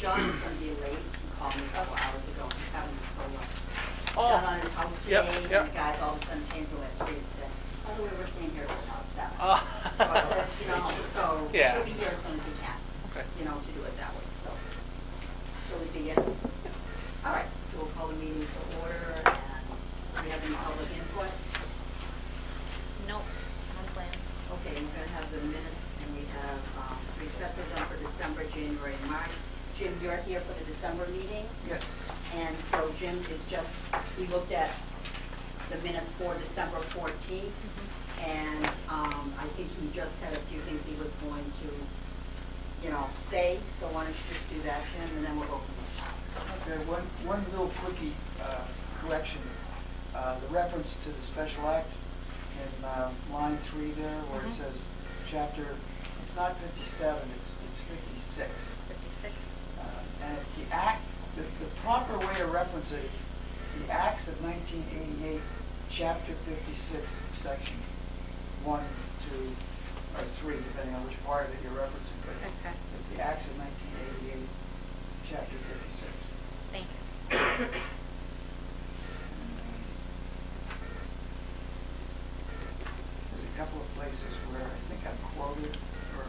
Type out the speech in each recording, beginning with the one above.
John is gonna be late, he called me a couple hours ago, he's having the solar Oh. done on his house today, Yep, yep. and the guys all of a sudden came to at 3 and said, by the way, we're staying here till about 7. Oh. So I said, so Yeah. he'll be here as soon as he can, Okay. to do it that way, so. Shall we begin? All right, so we'll call the meeting to order, and do we have any public input? Nope, on plan. Okay, we're gonna have the minutes, and we have 3 sets of them for December, January, and March. Jim, you're here for the December meeting? Yes. And so Jim is just, we looked at the minutes for December 14th, and I think he just had a few things he was going to, say, so why don't you just do that, Jim, and then we'll go from there. Okay, one little quickie correction. The reference to the special act in line 3 there, where it says chapter, it's not 57, it's 56. 56. And it's the act, the proper way to reference it is the acts of 1988, chapter 56, section 1, 2, or 3, depending on which part that you're referencing. But Okay. it's the acts of 1988, chapter 56. Thank you. There's a couple of places where I think I'm quoted, or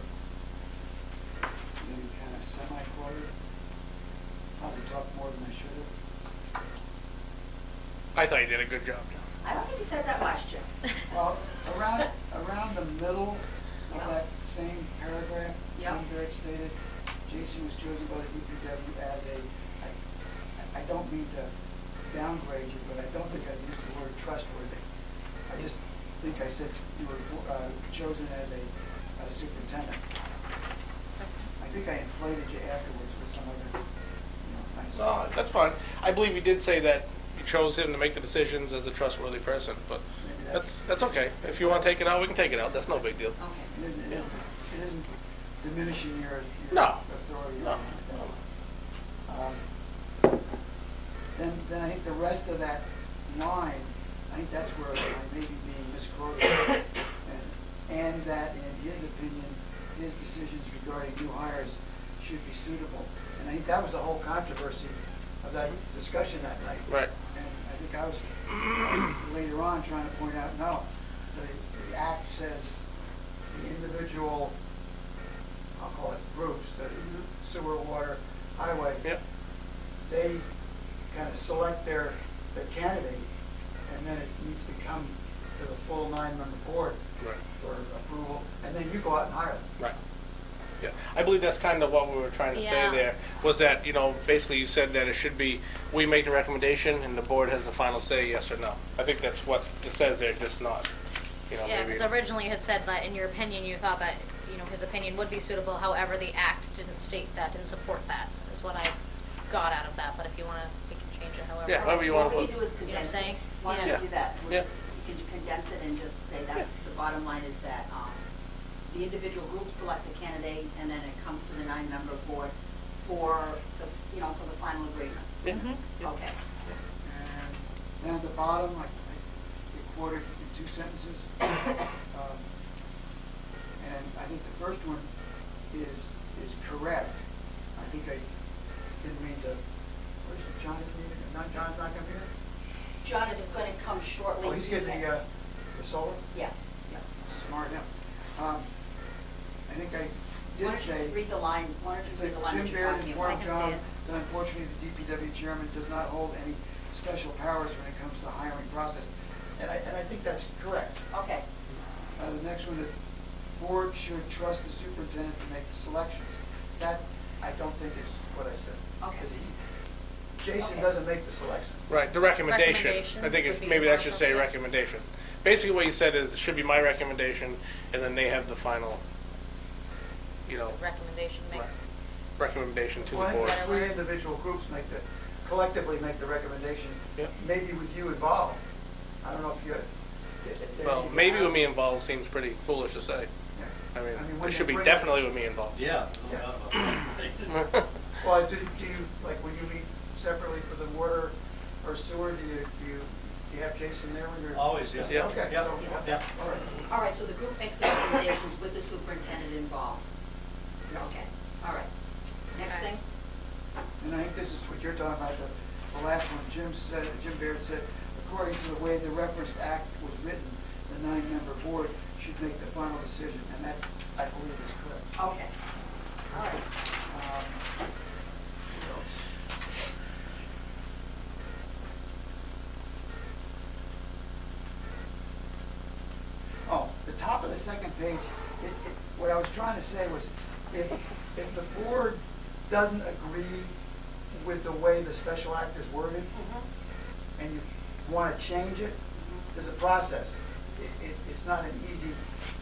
maybe kind of semi-quoted. Probably talked more than I should have. I thought you did a good job, John. I don't think you said that much, Jim. Well, around the middle of Yeah. that same paragraph, Yeah. Greg stated, Jason was chosen by the DPW as I don't mean to downgrade you, but I don't think I used the word trustworthy. I just think I said you were chosen as a superintendent. I think I inflated you afterwards with some other, nice. No, that's fine. I believe you did say that you chose him to make the decisions as a trustworthy person, but Maybe that's okay. If you want to take it out, we can take it out. That's no big deal. Okay. It isn't diminishing your No. authority. No. Then I think the rest of that line, I think that's where I may be being misquoted. And that in his opinion, his decisions regarding new hires should be suitable. And I think that was the whole controversy of that discussion that night. Right. And I think I was later on trying to point out, no, the act says the individual, I'll call it groups, the sewer, water, highway, Yep. they kind of select their candidate, and then it needs to come to the full 9-member board Right. for approval, and then you go out and hire them. Right. Yeah. I believe that's kind of what we were trying to say Yeah. there, was that, basically you said that it should be, we make the recommendation and the board has the final say, yes or no. I think that's what it says there, just not, Yeah, maybe. because originally you had said that in your opinion, you thought that, his opinion would be suitable. However, the act didn't state that, didn't support that, is what I got out of that. But if you want to, we can change it however. Yeah, however you want to What we put. do is You know what I'm condense it. saying? Why don't Yeah. we do that? We'll Yeah. just- You can condense it and just say that's, the bottom line is that the individual groups select the candidate, and then it comes to the 9-member board for the, for the final agreement. Yeah. Mm-hmm. Okay. And then at the bottom, I quoted in 2 sentences. And I think the first one is correct. I think I didn't mean to, where's John is leaving? John's not coming here? John is going to come shortly. Oh, he's getting the solar? Yeah, yeah. Smart him. I think I Why did don't you say. just read the line, why don't you It's read the like line that Jim you're Baird talking I informed can John see it. that unfortunately the DPW chairman does not hold any special powers when it comes to the hiring process. And I think that's correct. Okay, The next one, the board should trust the superintendent to make the selections. That, I don't think is what I said. Okay. 'Cause Jason Okay. doesn't make the selection. Right, the recommendation. Recommendation I think would be maybe more that should say appropriate. recommendation. Basically what you said is, it should be my recommendation, and then they have the final, Recommendation make. right, recommendation to the Well, I board. think three individual groups collectively make the recommendation, Yep. maybe with you involved. I don't know if you. Well, maybe with me involved seems pretty foolish to say. Yeah. I mean, when it you should be bring definitely with me involved. Yeah. Well, do you, like, when you meet separately for the water or sewer, do you have Jason there when you're? Always, yes. Yeah. Okay. Yeah, so- yeah. All right. all right, so the group makes the recommendations with the superintendent involved. Yeah. Okay, all right. Next Okay. thing? and I think this is what you're talking about, the last one, Jim Baird said, according to the way the referenced act was written, the 9-member board should make the final decision, and that, I believe, is correct. Okay, all right. What else? Oh, the top of the second page, what I was trying to say was, if the board doesn't agree with the way the special act is worded, and you want to change it, there's a process. It's not an easy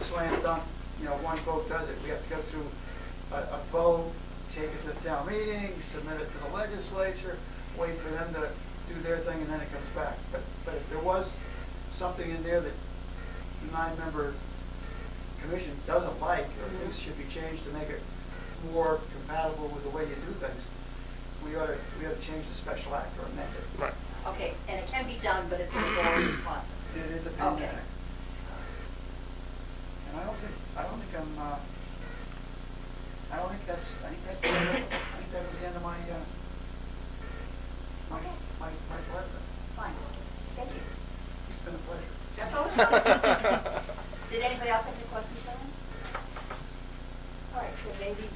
slam dunk, one vote does it. We have to go through a vote, take it to the town meeting, submit it to the legislature, wait for them to do their thing, and then it comes back. But if there was something in there that the 9-member commission doesn't like, or things should be changed to make it more compatible with the way you do things, we ought to change the special act or amend it. Right. Okay, and it can be done, but it's a laborious process. It is a pain in the neck. And I don't think that's, I think that was the end of my part. Fine, thank you. It's been a pleasure. That's all. Did anybody else have any questions for him? All right, well, maybe you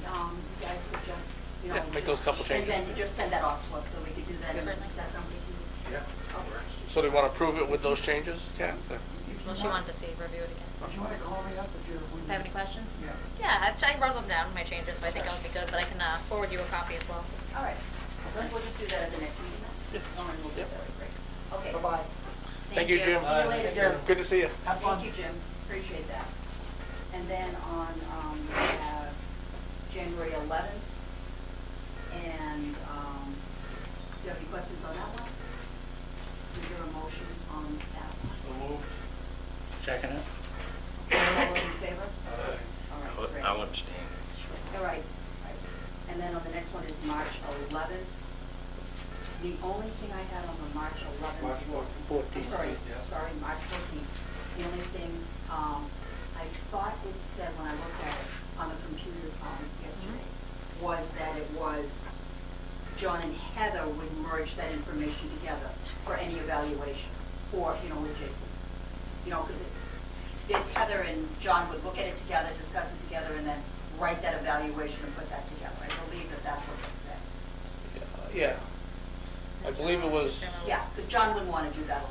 guys could just, Yeah, make those couple changes. And then you just send that off to us so we could do that. Certainly. Is that something you? Yeah. Okay. So they want to approve it with those changes, Kath? or- Well, she wanted to see, review it again. If you want to call me up if you're. Have any questions? Yeah. Yeah, I wrote them down, my changes, so I think that would be good, but I can forward you a copy as well. All right, then we'll just do that at the next meeting then. Yeah. All right, we'll do that, great. Okay. Bye-bye. Thank you, Jim. See you later, Jim. Good to see you. Have fun. Thank you, Jim, appreciate that. And then on, we have January 11th, and, do you have any questions on that one? Is there a motion on that one? Checking it? All those in favor? All right, great. I'll abstain. All right, right. And then on the next one is March 11th. The only thing I had on the March 11th. March 14th, I'm yeah. sorry, March 14th. The only thing, I thought it said when I looked at it on the computer, yesterday, was that it was John and Heather would merge that information together for any evaluation for, with Jason. Because Heather and John would look at it together, discuss it together, and then write that evaluation and put that together. I believe that that's what it said. Yeah. I believe it was, Yeah, because John wouldn't want to do that.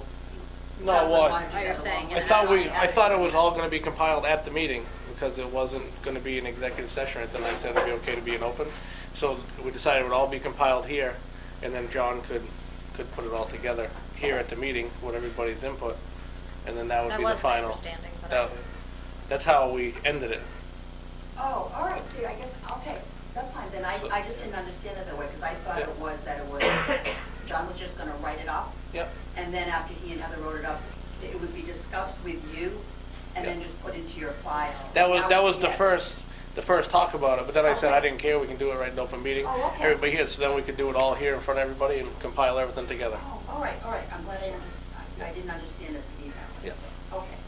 No, John wouldn't what- want to do Oh, you're that saying alone. it. I thought it was all going to be compiled at the meeting because it wasn't going to be an executive session. And then I said it'd be okay to be an open. So we decided it would all be compiled here, and then John could put it all together here at the meeting with everybody's input, and then that would That be the was my final. understanding, but That- That's how we ended it. Oh, all right, see, I guess, okay, that's fine, then I just didn't understand it that way, because I thought Yeah. it was that it was, John was just gonna write it up, Yep. and then after he and Heather wrote it up, it would be discussed with you, and then Yeah. just put into your file. That was would the be it. first talk about it, but then I said Okay. I didn't care, we can do it right in open meeting. Oh, okay. Everybody here, so then we could do it all here in front of everybody and compile everything together. Oh, all right, I'm glad I didn't understand it to be that way, Yeah. so, okay.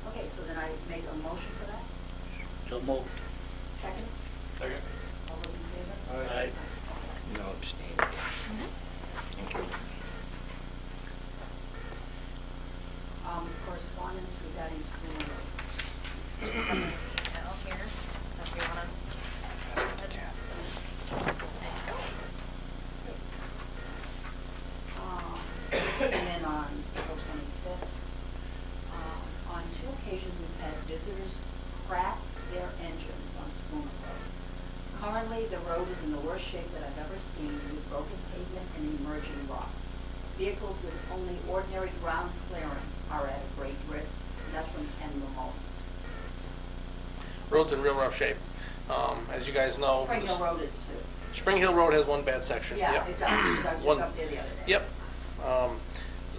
Okay, so then I make a motion for that, So moved. second, Second. all those in favor? Aye. No abstain. Thank you. Correspondence regarding school road. email here, if you wanna. There you go. This came in on April 25th. On 2 occasions, we've had visitors crack their engines on Spooner Road. Currently, the road is in the worst shape that I've ever seen, with broken pavement and emerging rocks. Vehicles with only ordinary ground clearance are at a great risk, and that's from Ken Lamone. Road's in real rough shape. As you guys know. Spring Hill Road is too. Spring Hill Road has one bad section. Yeah, Yep. it does, because I was One- just up there the other day. Yep.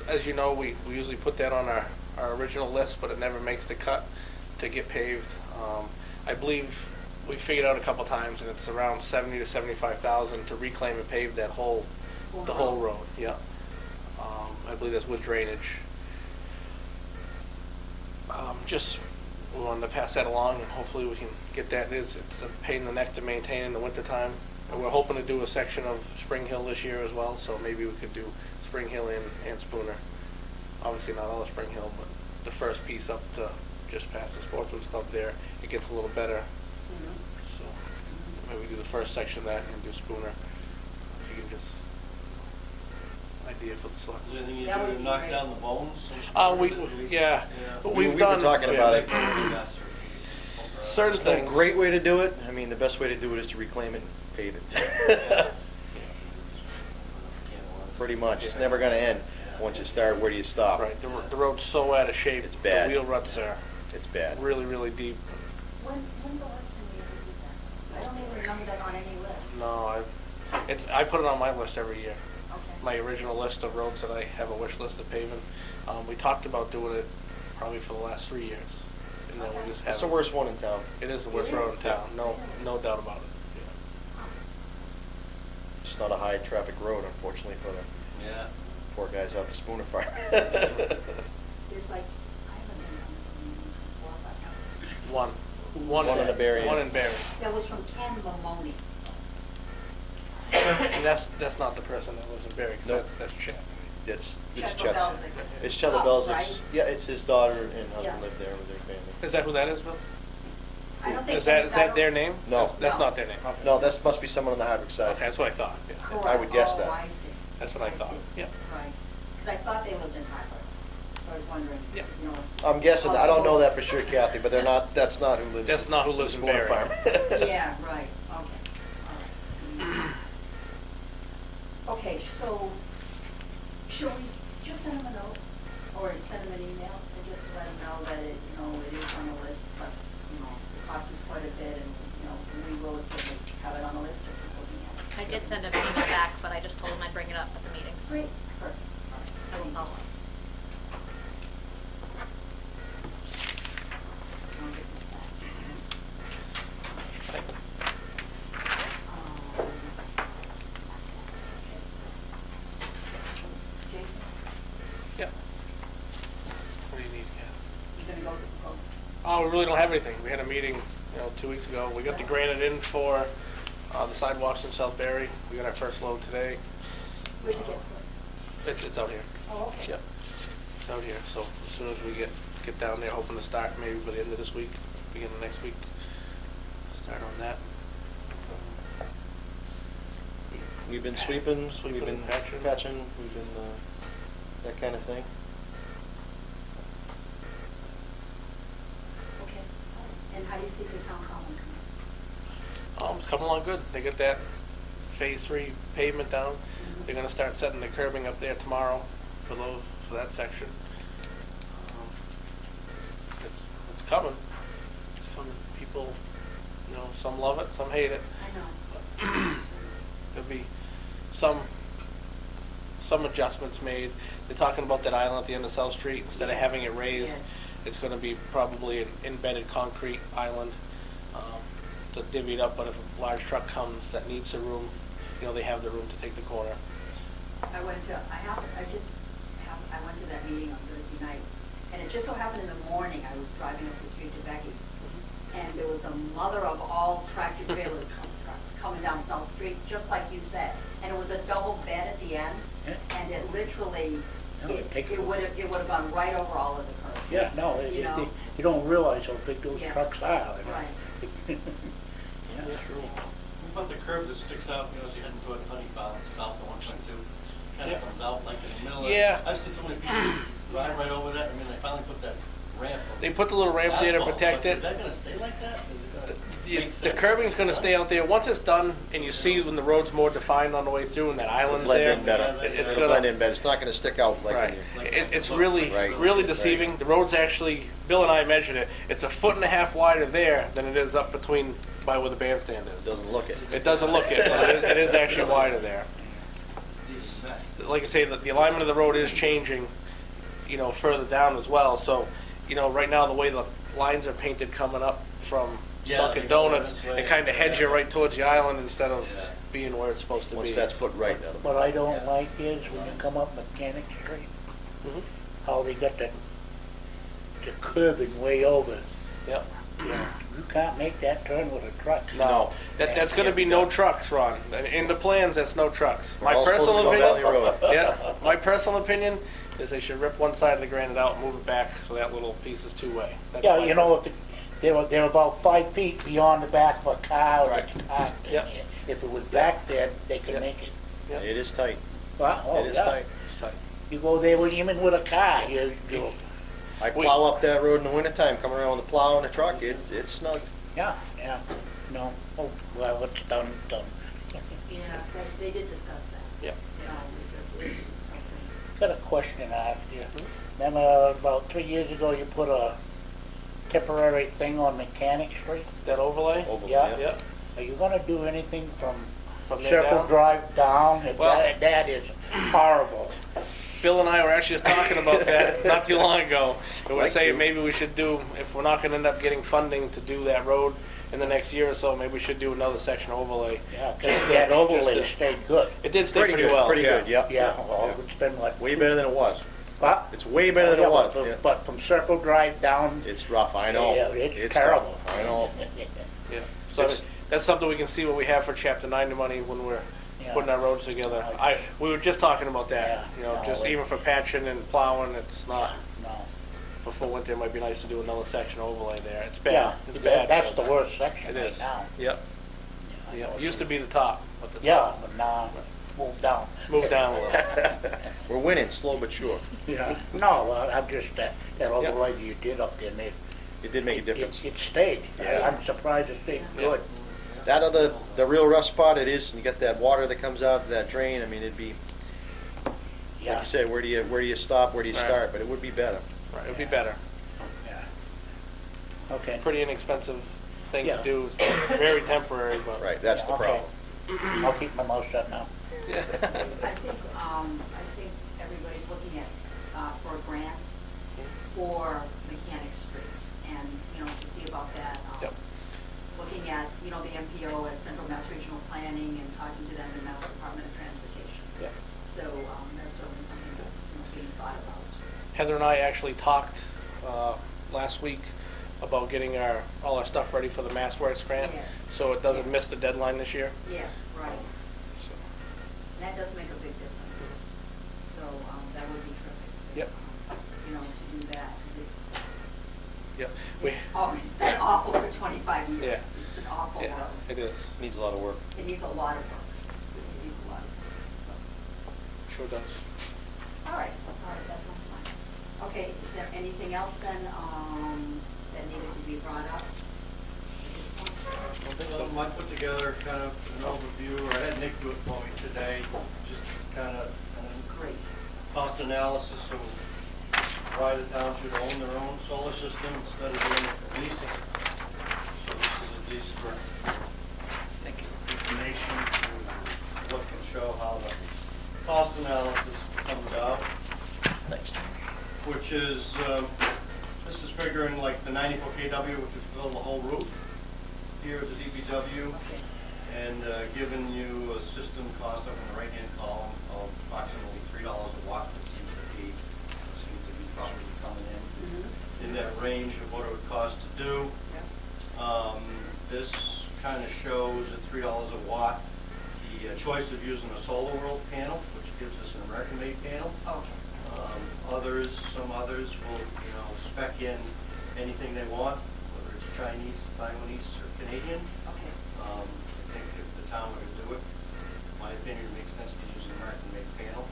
As you know, we usually put that on our original list, but it never makes the cut to get paved. I believe we figured out a couple times, and it's around 70 to 75,000 to reclaim and pave that whole, Spooner the whole road. Yeah. I believe that's with drainage. Just we wanted to pass that along, and hopefully we can get that. It's a pain in the neck to maintain in the wintertime. And we're hoping to do a section of Spring Hill this year as well, so maybe we could do Spring Hill and Spooner. Obviously not all of Spring Hill, but the first piece up to just past the Sportsman's Club there, it gets a little better. So maybe do the first section of that and do Spooner. If you can just, idea for the select. Is there anything you That would do to be knock great. down the bones? Yeah, but We've we've been done. talking about it. Certain There's no things. great way to do it. I mean, the best way to do it is to reclaim it and pave it. Pretty much. It's never gonna end. Once you start, where do you stop? Right, the road's so out of shape. It's bad. The wheel ruts are It's bad. really, really deep. When's the last time we ever did that? I don't even remember that on any list. No, I put it on my list every year. Okay. My original list of roads that I have a wish list of paving. We talked about doing it probably for the last 3 years. And then we just haven't. It's the worst one in town. It is the worst It road in is? town, no doubt about it. It's not a high traffic road, unfortunately, for the Yeah. poor guys out the Spooner Farm. There's like, I haven't been on 4 or 5 houses. One One in the Berry. One in Berry. That was from Ken Mamoni. And that's not the person that lives in Berry, 'cause Nope. that's Chad. It's Chet Chet's. Lobelzik. It's Chet House, Lobelzik's. right? Yeah, it's his daughter and Yeah. husband live there with their family. Is that who that is, Bill? I don't think. Is that I don't- their name? No. That's No. not their name. Okay. No, that must be someone on the Hardwick side. Okay, that's what I thought. Yeah. Correct. I would guess that. Oh, I see. That's what I thought. see. Yep. Right. Because I thought they lived in Hartford. So I was wondering, Yeah. you know. I'm guessing, I don't know possible- that for sure, Kathy, but that's not who lives. That's not who lives in Spooner Berry. Farm. Yeah, right, okay, all right. Okay, so, should we just send him a note, or send him an email, and just to let him know that it, you know, it is on the list, but, you know, it costs us quite a bit, and, you know, we will certainly have it on the list to keep looking at. I did send him an email back, but I just told him I'd bring it up at the meetings. Great, perfect, all right. I will follow up. I'll get this back. Thanks. Jason, Yep. What do you need? Yeah. you gonna go? Oh, we really don't have anything. We had a meeting, 2 weeks ago. We got the granite in for the sidewalks in South Berry. We got our first load today. Where'd you get it? It's out here. Oh, okay. Yep. It's out here. So as soon as we get down there, hoping to start maybe by the end of this week, beginning of next week, start on that. We've been sweeping, Sweeping we've been and patching. patching, we've been, that kind of thing. Okay. And how do you see the town common coming? It's coming along good. They got that phase 3 pavement down. They're gonna start setting the curbing up there tomorrow for that section. It's coming. It's coming. People, some love it, some hate it. I know. But there'll be some adjustments made. They're talking about that island at the end of South Street. Instead of Yes, having it raised, yes. it's gonna be probably an embedded concrete island to divvy it up, but if a large truck comes that needs the room, they have the room to take the corner. I went to that meeting on Thursday night, and it just so happened in the morning, I was driving up the street to Becky's, and there was the mother of all tractor trailer trucks coming down South Street, just like you said, and it was a double bed at the end, Yeah. and it literally, No, it takes- it would have gone right over all of the cars. Yeah, no, You know? you don't realize how big those Yes. trucks are. Right. Yeah, true. What about the curb that sticks out, as you're heading toward Honeyfound, south of 122? Kind Yeah. of comes out like in the middle of. Yeah. I've seen so many people drive right over that, they finally put that ramp. of They put the little ramp there to asphalt, protect but it. Is that gonna stay like that? Is it gonna make The sense? curbing's gonna stay out there. Once it's done and you see when the road's more defined on the way through and that island's Blend there, in better. it's It'll gonna blend in better. It's not gonna stick out like Right. when you. It's really, Right. really Right. deceiving. The road's actually, Bill and I measured it, it's 1.5 feet wider there than it is up by where the bandstand is. Doesn't look it. It doesn't look it, but it is actually wider there. It's the best. Like I say, the alignment of the road is changing, further down as well. So, right now, the way the lines are painted coming up from Yeah, Dunkin' they go Donuts, this way. it kind of heads you right towards the island instead of Yeah. being where it's supposed to be. Once that's put right, that'll. What I don't like is when you come up Mechanic Street, Mhm. how they got the curbing way over Yep. You can't make that turn with a truck. No, that's gonna be no trucks, Ron. In the plans, that's no trucks. We're My all supposed to personal go Valley opinion, Road. yeah, my personal opinion is they should rip one side of the granite out and move it back so that little piece is two-way. That's Yeah, my you know, personal- they're about 5 feet beyond the back of a car Right. that's parked in Yep. there. If it was back there, they could Yep. make it. Yep. It is tight. Oh, It is yeah. tight. It's tight. You go there with, even with a car, you, I plow up that road in the wintertime, coming around with the plow and the truck, it's snug. yeah, no, oh, well, it's done, it's done. Yeah, they did discuss that. Yep. You know, we just, it's, okay. Got a question to ask you. Remember about 3 years ago, you put a temporary thing on Mechanic Street? That overlay? Overlay, Yeah. Yep. Are you gonna do anything from From there Circle down? Drive down? Well- That is horrible. Bill and I were actually just talking about that not too long ago. We were Like saying to. maybe we should do, if we're not gonna end up getting funding to do that road in the next year or so, maybe we should do another section overlay. Yeah, 'cause Just to- that overlay just to- stayed good. It did stay Pretty pretty good, well. pretty good, yeah. Yeah, well, it's been what? Way better than it was. What? It's way better than Yeah, it was. but- yeah. But from Circle Drive down, It's rough, I know. Yeah, it's tough, terrible. I know. Yeah, so It's- that's something we can see what we have for Chapter 90 money when we're Yeah. putting our roads together. We were just talking about that, you know, Yeah, just no, even for patching and plowing, it's not, no. before winter, it might be nice to do another section overlay there. It's Yeah, bad, it's bad. that's the worst section It right is. now. Yep, I yep. know It used to be the top, but the Yeah, top but now, move down. moved down a little. We're winning, slow but sure. Yeah, no, I'm just, that overlay you did up there, made, It did make a difference. it stayed. Yeah. I'm surprised it stayed Yeah. good. That other, the real rough spot it is, and you got that water that comes out of that drain, I mean, it'd be, like Yeah, you said, where do you stop, where do you Right. start, but it would be better. Right, it'd be better. yeah. Okay. Pretty inexpensive thing to Yeah. do. It's very temporary, but. Right, that's the Okay. problem. I'll keep my mouth shut now. I think everybody's looking at, for a grant for Mechanic Street, and, you know, to see about that. Yep. Looking at, you know, the MPO at Central Mass Regional Planning and talking to them in Mass Department of Transportation. Yep. So, that's certainly something that's, you know, being thought about. Heather and I actually talked last week about getting all our stuff ready for the MassWorks grant. Yes. So it doesn't Yes. miss the deadline this year. Yes, right. So, And that does make a big difference. So, that would be terrific to, Yep. you know, to do that, because yep. it's been awful for 25 years. Yeah. It's an awful Yeah, road. it is. Needs a lot of work. It needs a lot of work. It needs a lot of work, Sure does. so. All right, that sounds fine. Okay, is there anything else then, that needed to be brought up at this point? I put together kind of an overview, or I had Nick do it for me today, just kind of Great. cost analysis of why the town should own their own solar system instead of doing it for lease. So this is at least for information to look and show how the cost analysis comes out. Thanks. Which is, this is figuring like the 94 kW, which would fill the whole roof here at the DPW, Okay. and giving you a system cost up in the right-hand column of approximately $3 a watt. That seems to be probably coming in that range of what it would cost to do. Yeah. This kind of shows at $3 a watt the choice of using a Solar World panel, which gives us an American-made panel. Okay. Some others will, you know, spec in anything they want, whether it's Chinese, Taiwanese, or Canadian. Okay. I think if the town were to do it, in my opinion, it makes sense to use an American-made panel.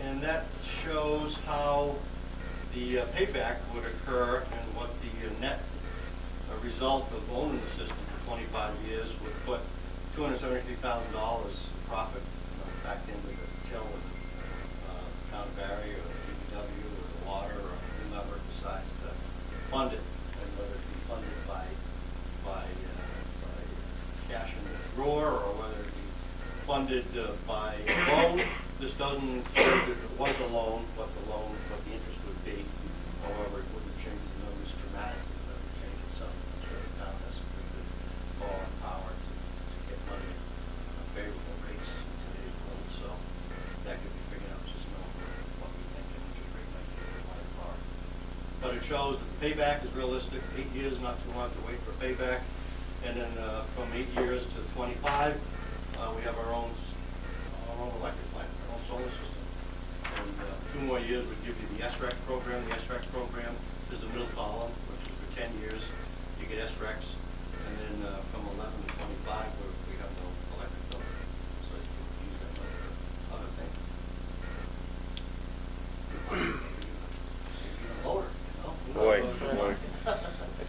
And that shows how the payback would occur and what the net result of owning the system for 25 years would put $273,000 profit back into the till of town of Barry or DPW or the water or whomever decides to fund it, and whether it be funded by cash in the drawer or whether it be funded by loan. This doesn't include if it was a loan, what the interest would be. However, it wouldn't change the numbers dramatically, but it would change it some. I'm sure the town has some pretty good borrowing power to get money at favorable rates in today's world, so that could be figured out just knowing what we think an interest rate might be for a borrow. But it record shows that the payback is realistic, 8 years, not too long to wait for payback. And then from 8 years to 25, we have our own electric plant, our own solar system. And 2 more years would give you the SREC program. The SREC program is the middle column, which is for 10 years. You get SRECs. And then from 11 to 25, we have no electric bill. So you can use that money for other things. Lower, you know? Boy, Boy.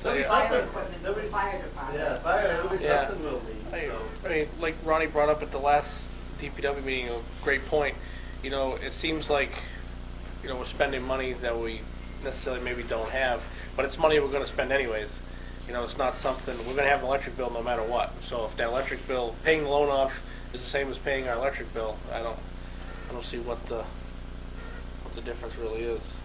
tell you- Fire equipment, the fire department. Yeah, fire, there'll be Yeah. something we'll need, so. I mean, like Ronnie brought up at the last DPW meeting, a great point. You know, it seems like, you know, we're spending money that we necessarily maybe don't have, but it's money we're gonna spend anyways. You know, it's not something, we're gonna have an electric bill no matter what. So if that electric bill, paying the loan off is the same as paying our electric bill, I don't see what the difference really is,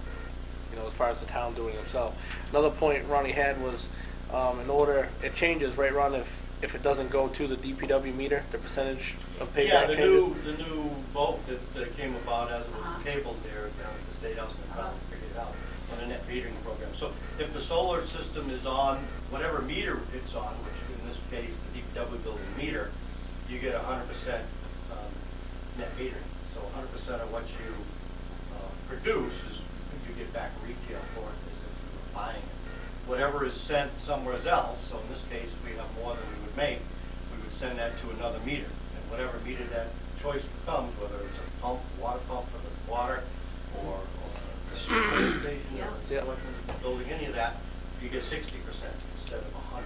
you know, as far as the town doing it themselves. Another point Ronnie had was, in order, it changes, right, Ron, if it doesn't go to the DPW meter, the percentage of Yeah, payback the changes? new vote that came about as it was tabled there down at the State House and finally figured it out on the net metering program. So if the solar system is on, whatever meter it's on, which in this case, the DPW building meter, you get 100% net metering. So 100% of what you produce is, you get back retail for it as if you were buying it. Whatever is sent somewhere else, so in this case, we have more than we would make, we would send that to another meter. And whatever meter that choice becomes, whether it's a pump, water pump for the water, or a sewer station, or Yeah. a selectmen's building, any of that, you get 60% instead of 100.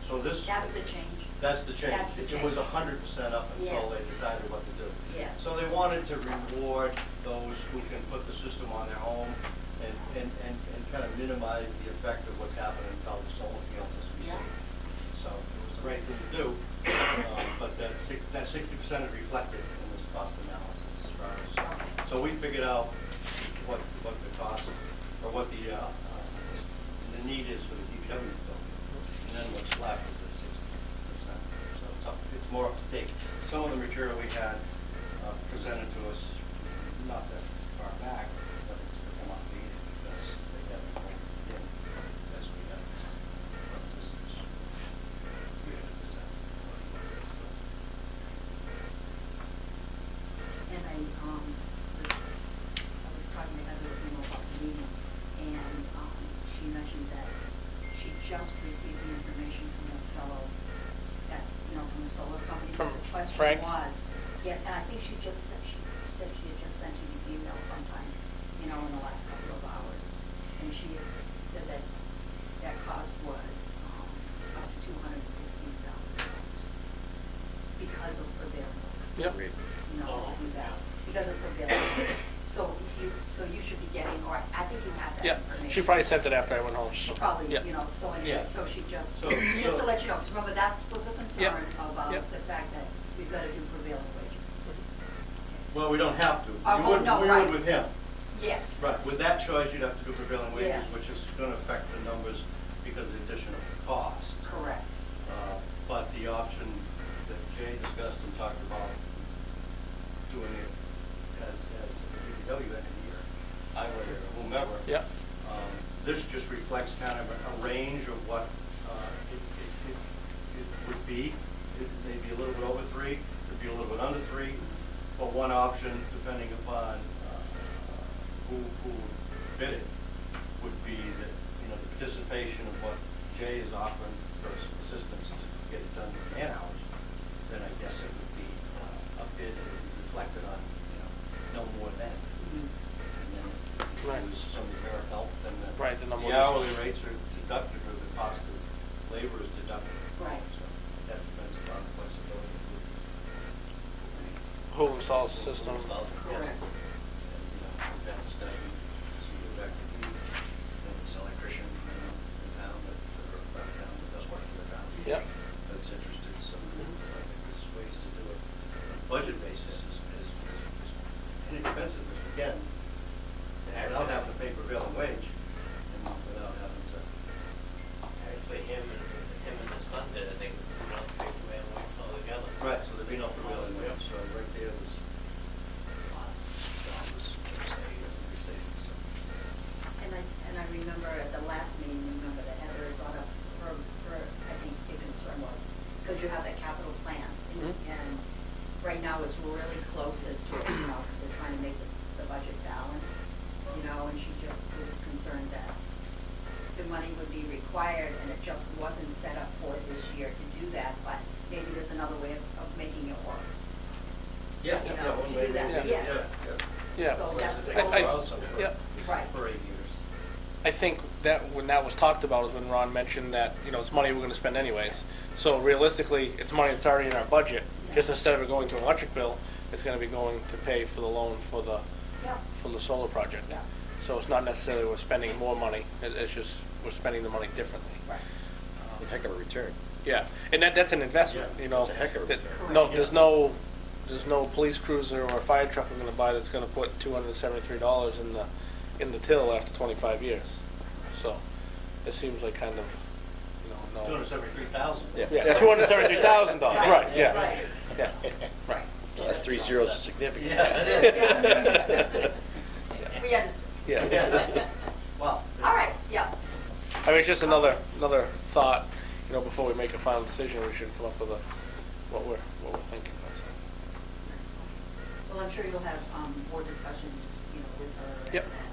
So this. That's the change. That's the change. That's the It was change. 100% up until Yes. they decided what to do. Yes. So they wanted to reward those who can put the system on their home and kind of minimize the effect of what's happening out in the solar fields as we Yeah. see. So it was the right thing to do, but that 60% is reflected in this cost analysis as far as. So we figured out what the cost, or what the need is for the DPW building. And then what's left is at 60%. So it's more up to date. Some of the material we had presented to us, not that far back, but it's become outdated because they haven't quite been as we have this. We had to present. And I was talking to Heather, you know, about the meeting, and she mentioned that she just received the information from that fellow that, you know, from the solar company. From The question Frank? was, yes, and I think she said she had just sent you the email sometime, you know, in the last couple of hours. And she had said that that cost was up to $216,000 because of prevailing wage. Yep. You know, to do that, because of prevailing wage. So you should be getting, or I think you have that Yeah, information. she probably sent it after I went home. She probably, Yeah. you know, so Yeah. anyway, so she just So- to let you know, because remember, that was a Yep. concern about Yep. the fact that we've got to do prevailing wages. Well, we don't have to. Oh, We oh, would, no, we right. would with him. Yes. Right, with that choice, you'd have to do prevailing wages, Yes. which is gonna affect the numbers because of the additional cost. Correct. But the option that Jay discussed and talked about, doing it as a DPW engineer, highway or whomever. Yeah. This just reflects kind of a range of what it would be. It may be a little bit over 3, could be a little bit under 3, but one option, depending upon who bid it, would be that, you know, the participation of what Jay is offering for assistance to get it done in man hours, then I guess it would be a bid that would be reflected on, you know, no more than. Mhm. And then if Right. you use some merit help, then Right, the number the is- hourly rates are deducted, or the cost of labor is deducted. Right. So that depends upon the flexibility. Who installs the system? Correct. That discussion, so you go back to you, it's an electrician, you know, in town that, or about town that does work for the town. Yep. That's interested, so I think there's ways to do it. On a budget basis is inexpensive, again, without having to pay prevailing wage, and without having to. Actually, him and his son did it, they went out to pay altogether. Right, so there'd be no prevailing wage, so right there was lots of dollars, say, savings. And I remember closest to it, you know, because they're trying to make the budget balance, you know, and she just was concerned that the money would be required, and it just wasn't set up for this year to do that, but maybe there's another way of making it work. Yeah, You yeah, know, one to way do that, maybe, yes. Yeah. So that's the They goal. go out somewhere Yeah. Right. For 8 years. I think that when that was talked about is when Ron mentioned that, you know, it's money we're gonna spend anyways. So realistically, it's money that's already in our budget. Just instead of it going to an electric bill, it's gonna be going to pay for the loan for Yeah. the solar project. Yeah. So it's not necessarily we're spending more money, it's just we're spending the money differently. Right. A heck of a return. Yeah, and that's an investment, Yeah, you know. that's a heck of a that- return. No, Yeah. there's no police cruiser or fire truck we're gonna buy that's gonna put $273 in the till after 25 years. So it seems like kind of, you know, no. 273,000. Yeah. Yeah, $273,000, right, yeah, Right. yeah, right. So that's 3 zeros is significant. Yeah, it is. We understand. Yeah. Wow. All right, yeah. I mean, it's just another thought, you know, before we make a final decision, we should come up with what we're thinking, that's all. Well, I'm sure you'll have more discussions, you know, with her. Yep. And then,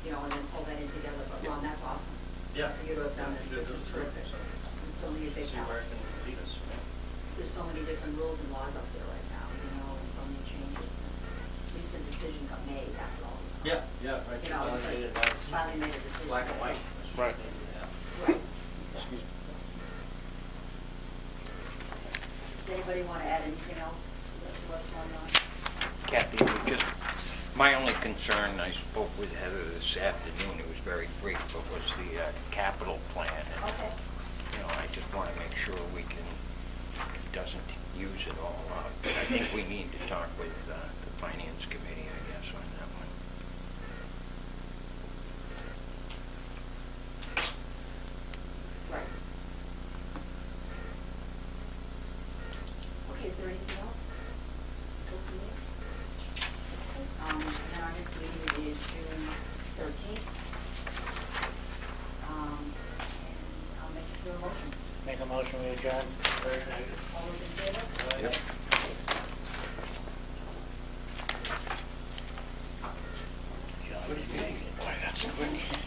you know, and then pull that in together. But Yep. Ron, that's awesome. Yeah. For you to have done this. This is terrific. It's certainly a big See help. where it can lead us. There's so many different rules and laws up there right now, you know, and so many changes. And at least a decision got made after all these Yeah, months. yeah, right. You know, Finally made because it nice. finally made a decision. Black and so- white. Right. Yeah. Right, exactly. So. Does anybody want to add anything else to what's going on? Kathy, just, my only concern, I spoke with Heather this afternoon, it was very brief, but was the capital plan. And, Okay. you know, I just want to make sure we can, doesn't use it all up. But I think we need to talk with the finance committee, I guess, on that one. Right. Okay, is there anything else? And then our next meeting is June 13th. And I'll make it through a motion. Make a motion, we adjourn. All those in favor? Yep. Boy, that's quick.